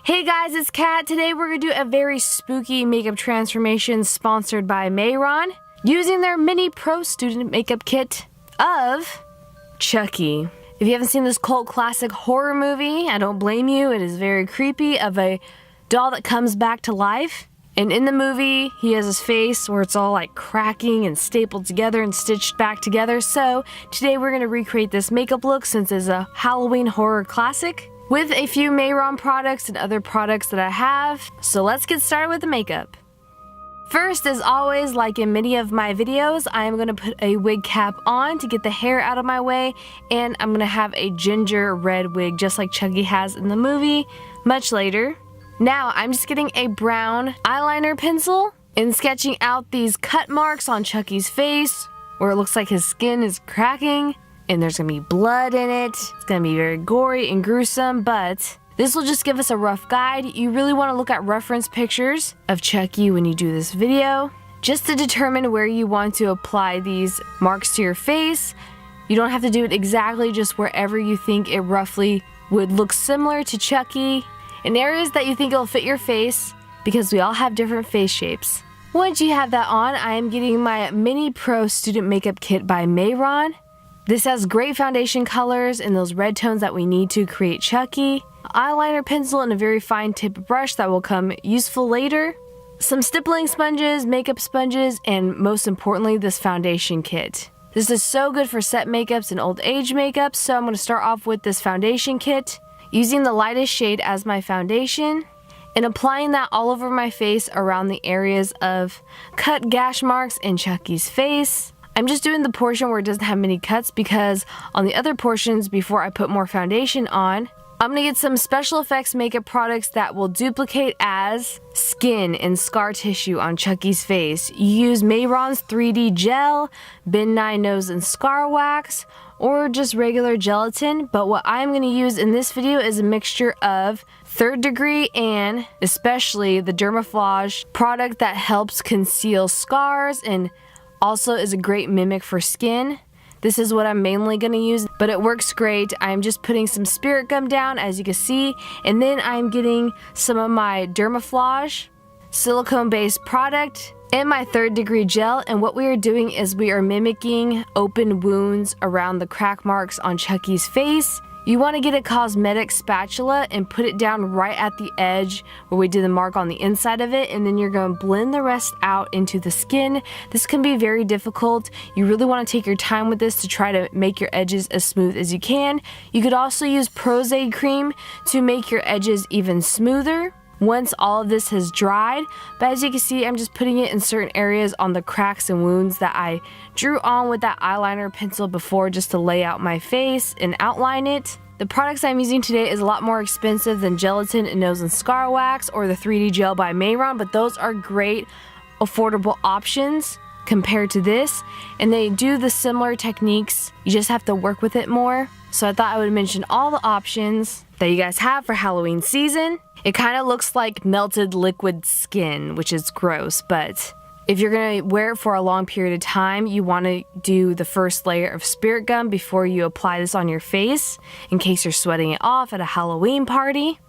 Hey guys, it's Kat. Today we're going to do a very spooky makeup transformation sponsored by Mayron using their mini pro student makeup kit of Chucky. If you haven't seen this cult classic horror movie, I don't blame you. It is very creepy, of a doll that comes back to life. And in the movie, he has his face where it's all like cracking and stapled together and stitched back together. So today we're going to recreate this makeup look since it's a Halloween horror classic, with a few Mayron products and other products that I have. So let's get started with the makeup. First, as always, like in many of my videos, I am going to put a wig cap on to get the hair out of my way, and I'm going to have a ginger red wig just like Chucky has in the movie much later. Now, I'm just getting a brown eyeliner pencil and sketching out these cut marks on Chucky's face where it looks like his skin is cracking. And there's gonna be blood in it. It's gonna be very gory and gruesome, but this will just give us a rough guide. You really wanna look at reference pictures of Chucky when you do this video, just to determine where you want to apply these marks to your face. You don't have to do it exactly, just wherever you think it roughly would look similar to Chucky, in areas that you think it'll fit your face, because we all have different face shapes. Once you have that on, I am getting my Mini Pro Student Makeup Kit by Mayron. This has great foundation colors and those red tones that we need to create Chucky. Eyeliner pencil and a very fine tip brush that will come useful later. Some stippling sponges, makeup sponges, and most importantly, this foundation kit. This is so good for set makeups and old age makeup, so I'm going to start off with this foundation kit, using the lightest shade as my foundation, and applying that all over my face around the areas of cut gash marks in Chucky's face. I'm just doing the portion where it doesn't have many cuts, because on the other portions, before I put more foundation on, I'm going to get some special effects makeup products that will duplicate as skin and scar tissue on Chucky's face. You use Mayron's 3D gel, Ben 9 nose and scar wax, or just regular gelatin, but what I'm going to use in this video is a mixture of 3rd degree and especially the Dermaflage product that helps conceal scars and also is a great mimic for skin. This is what I'm mainly going to use, but it works great. I'm just putting some spirit gum down, as you can see, and then I'm getting some of my Dermaflage silicone-based product and my 3rd degree gel, and what we are doing is we are mimicking open wounds around the crack marks on Chucky's face. You want to get a cosmetic spatula and put it down right at the edge where we did the mark on the inside of it, and then you're going to blend the rest out into the skin. This can be very difficult. You really want to take your time with this to try to make your edges as smooth as you can. You could also use Prozade cream to make your edges even smoother once all of this has dried, but as you can see, I'm just putting it in certain areas on the cracks and wounds that I drew on with that eyeliner pencil before, just to lay out my face and outline it. The products I'm using today is a lot more expensive than gelatin and nose and scar wax or the 3D gel by Mayron, but those are great affordable options compared to this, and they do the similar techniques. You just have to work with it more. So I thought I would mention all the options that you guys have for Halloween season. It kind of looks like melted liquid skin, which is gross, but if you're going to wear it for a long period of time, you want to do the first layer of spirit gum before you apply this on your face, in case you're sweating it off at a Halloween party.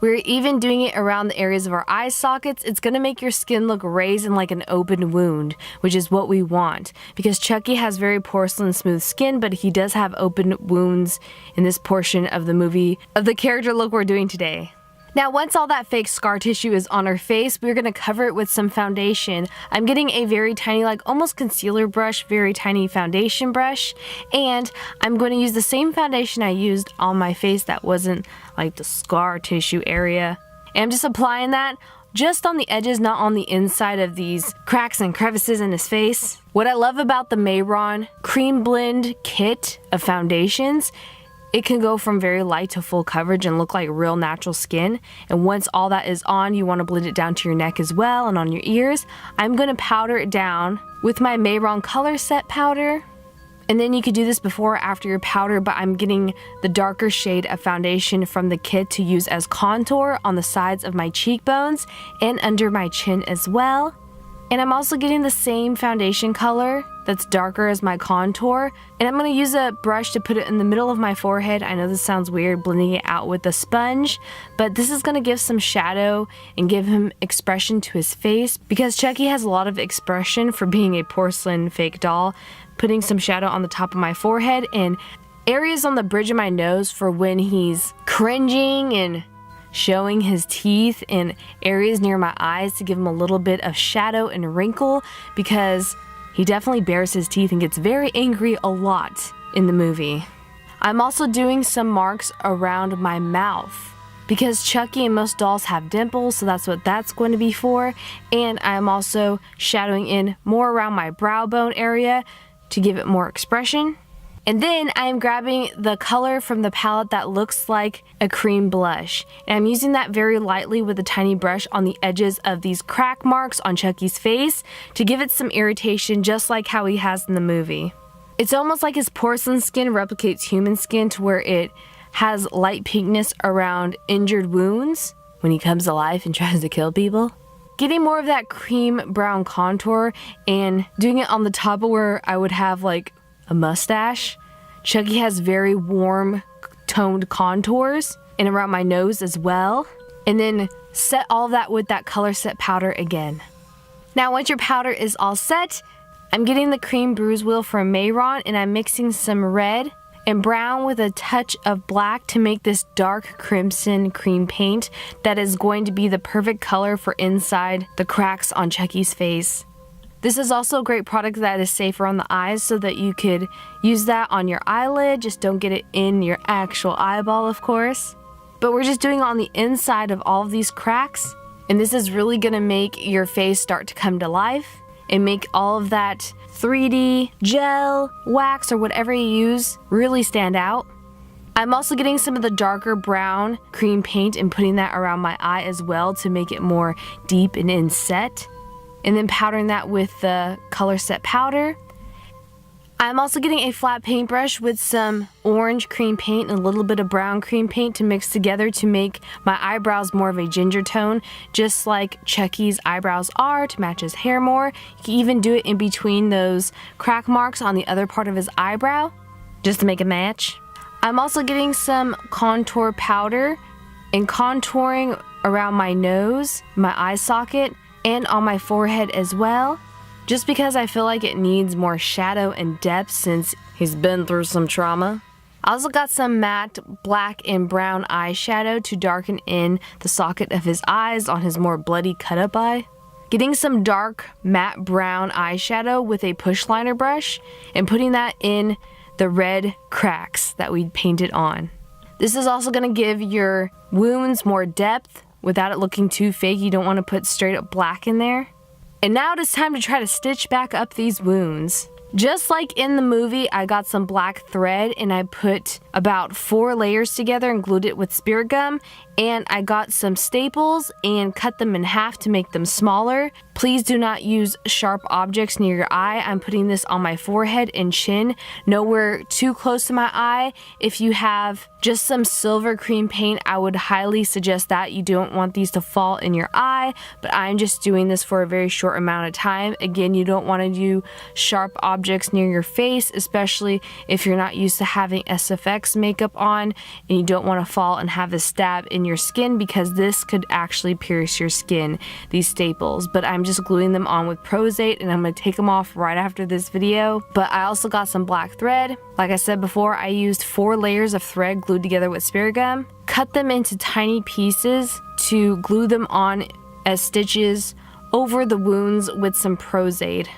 We're even doing it around the areas of our eye sockets. It's going to make your skin look raised and like an open wound, which is what we want, because Chucky has very porcelain smooth skin, but he does have open wounds in this portion of the movie, of the character look we're doing today. Now, once all that fake scar tissue is on our face, we're going to cover it with some foundation. I'm getting a very tiny, like almost concealer brush, very tiny foundation brush, and I'm going to use the same foundation I used on my face that wasn't like the scar tissue area. And I'm just applying that just on the edges, not on the inside of these cracks and crevices in his face. What I love about the Mayron Cream Blend kit of foundations, it can go from very light to full coverage and look like real natural skin. And once all that is on, you want to blend it down to your neck as well and on your ears. I'm going to powder it down with my Mayron Color Set powder. And then you could do this before or after your powder, but I'm getting the darker shade of foundation from the kit to use as contour on the sides of my cheekbones and under my chin as well. And I'm also getting the same foundation color that's darker as my contour, and I'm going to use a brush to put it in the middle of my forehead. I know this sounds weird, blending it out with a sponge, but this is going to give some shadow and give him expression to his face, because Chucky has a lot of expression for being a porcelain fake doll. Putting some shadow on the top of my forehead and areas on the bridge of my nose for when he's cringing and showing his teeth, and areas near my eyes to give him a little bit of shadow and wrinkle, because he definitely bares his teeth and gets very angry a lot in the movie. I'm also doing some marks around my mouth, because Chucky and most dolls have dimples, so that's what that's going to be for. And I'm also shadowing in more around my brow bone area to give it more expression. And then I'm grabbing the color from the palette that looks like a cream blush. And I'm using that very lightly with a tiny brush on the edges of these crack marks on Chucky's face to give it some irritation, just like how he has in the movie. It's almost like his porcelain skin replicates human skin to where it has light pinkness around injured wounds when he comes alive and tries to kill people. Getting more of that cream brown contour and doing it on the top of where I would have like a mustache. Chucky has very warm toned contours and around my nose as well. And then set all of that with that color set powder again. Now once your powder is all set, I'm getting the cream bruise wheel from Mayron and I'm mixing some red and brown with a touch of black to make this dark crimson cream paint that is going to be the perfect color for inside the cracks on Chucky's face. This is also a great product that is safer on the eyes, so that you could use that on your eyelid. Just don't get it in your actual eyeball, of course. But we're just doing it on the inside of all of these cracks, and this is really going to make your face start to come to life and make all of that 3D gel, wax, or whatever you use really stand out. I'm also getting some of the darker brown cream paint and putting that around my eye as well to make it more deep and inset. And then powdering that with the color set powder. I'm also getting a flat paintbrush with some orange cream paint and a little bit of brown cream paint to mix together to make my eyebrows more of a ginger tone, just like Chucky's eyebrows are, to match his hair more. You can even do it in between those crack marks on the other part of his eyebrow, just to make a match. I'm also getting some contour powder and contouring around my nose, my eye socket, and on my forehead as well, just because I feel like it needs more shadow and depth since he's been through some trauma. I also got some matte black and brown eyeshadow to darken in the socket of his eyes on his more bloody cut-up eye. Getting some dark matte brown eyeshadow with a push liner brush and putting that in the red cracks that we painted on. This is also going to give your wounds more depth without it looking too fake. You don't want to put straight up black in there. And now it is time to try to stitch back up these wounds. Just like in the movie, I got some black thread and I put about 4 layers together and glued it with spirit gum. And I got some staples and cut them in half to make them smaller. Please do not use sharp objects near your eye. I'm putting this on my forehead and chin, nowhere too close to my eye. If you have just some silver cream paint, I would highly suggest that. You don't want these to fall in your eye, but I'm just doing this for a very short amount of time. Again, you don't want to do sharp objects near your face, especially if you're not used to having SFX makeup on and you don't want to fall and have a stab in your skin, because this could actually pierce your skin, these staples. But I'm just gluing them on with Prozate and I'm going to take them off right after this video. But I also got some black thread. Like I said before, I used 4 layers of thread glued together with spirit gum. Cut them into tiny pieces to glue them on as stitches over the wounds with some Prozate.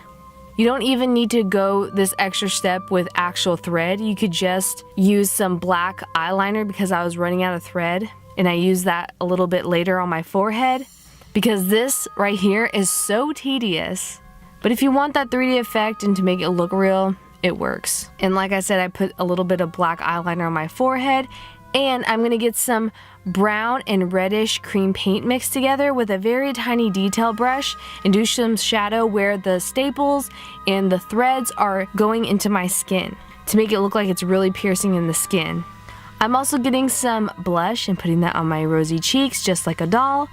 You don't even need to go this extra step with actual thread. You could just use some black eyeliner, because I was running out of thread. And I used that a little bit later on my forehead, because this right here is so tedious. But if you want that 3D effect and to make it look real, it works. And like I said, I put a little bit of black eyeliner on my forehead, and I'm gonna get some brown and reddish cream paint mixed together with a very tiny detail brush and do some shadow where the staples and the threads are going into my skin to make it look like it's really piercing in the skin. I'm also getting some blush and putting that on my rosy cheeks just like a doll.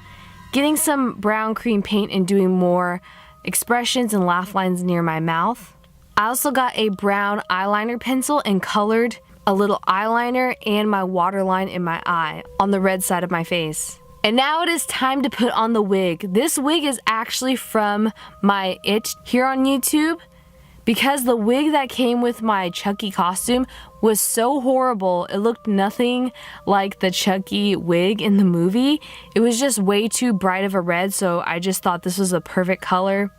Getting some brown cream paint and doing more expressions and laugh lines near my mouth. I also got a brown eyeliner pencil and colored a little eyeliner and my waterline in my eye on the red side of my face. And now it is time to put on the wig. This wig is actually from my It here on YouTube, because the wig that came with my Chucky costume was so horrible. It looked nothing like the Chucky wig in the movie. It was just way too bright of a red, so I just thought this was a perfect color.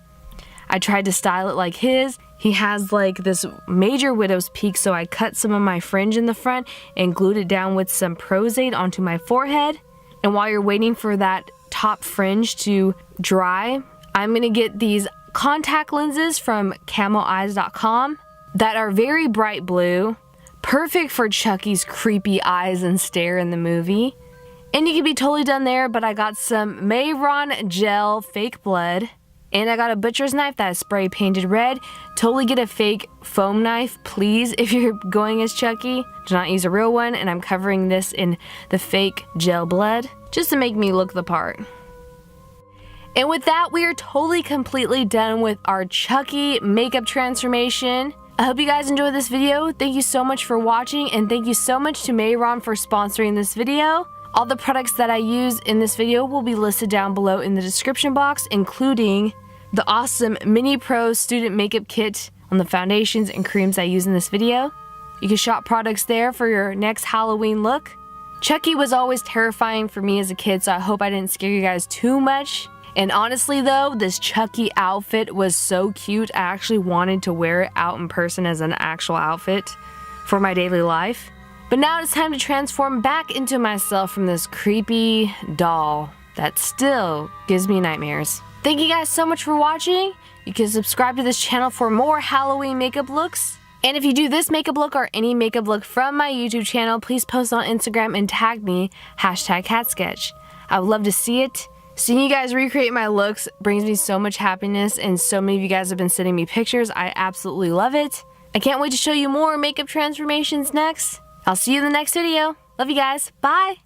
I tried to style it like his. He has like this major widow's peak, so I cut some of my fringe in the front and glued it down with some Prozade onto my forehead. And while you're waiting for that top fringe to dry, I'm gonna get these contact lenses from camoeyes.com that are very bright blue, perfect for Chucky's creepy eyes and stare in the movie. And you can be totally done there, but I got some Mayron gel fake blood, and I got a butcher's knife that is spray painted red. Totally get a fake foam knife, please, if you're going as Chucky. Do not use a real one, and I'm covering this in the fake gel blood just to make me look the part. And with that, we are totally completely done with our Chucky makeup transformation. I hope you guys enjoyed this video. Thank you so much for watching, and thank you so much to Mayron for sponsoring this video. All the products that I use in this video will be listed down below in the description box, including the awesome Mini Pro Student Makeup Kit on the foundations and creams I use in this video. You can shop products there for your next Halloween look. Chucky was always terrifying for me as a kid, so I hope I didn't scare you guys too much. And honestly though, this Chucky outfit was so cute, I actually wanted to wear it out in person as an actual outfit for my daily life. But now it's time to transform back into myself from this creepy doll that still gives me nightmares. Thank you guys so much for watching. You can subscribe to this channel for more Halloween makeup looks. And if you do this makeup look or any makeup look from my YouTube channel, please post on Instagram and tag me, #HatSketch. I would love to see it. Seeing you guys recreate my looks brings me so much happiness, and so many of you guys have been sending me pictures. I absolutely love it. I can't wait to show you more makeup transformations next. I'll see you in the next video. Love you guys. Bye.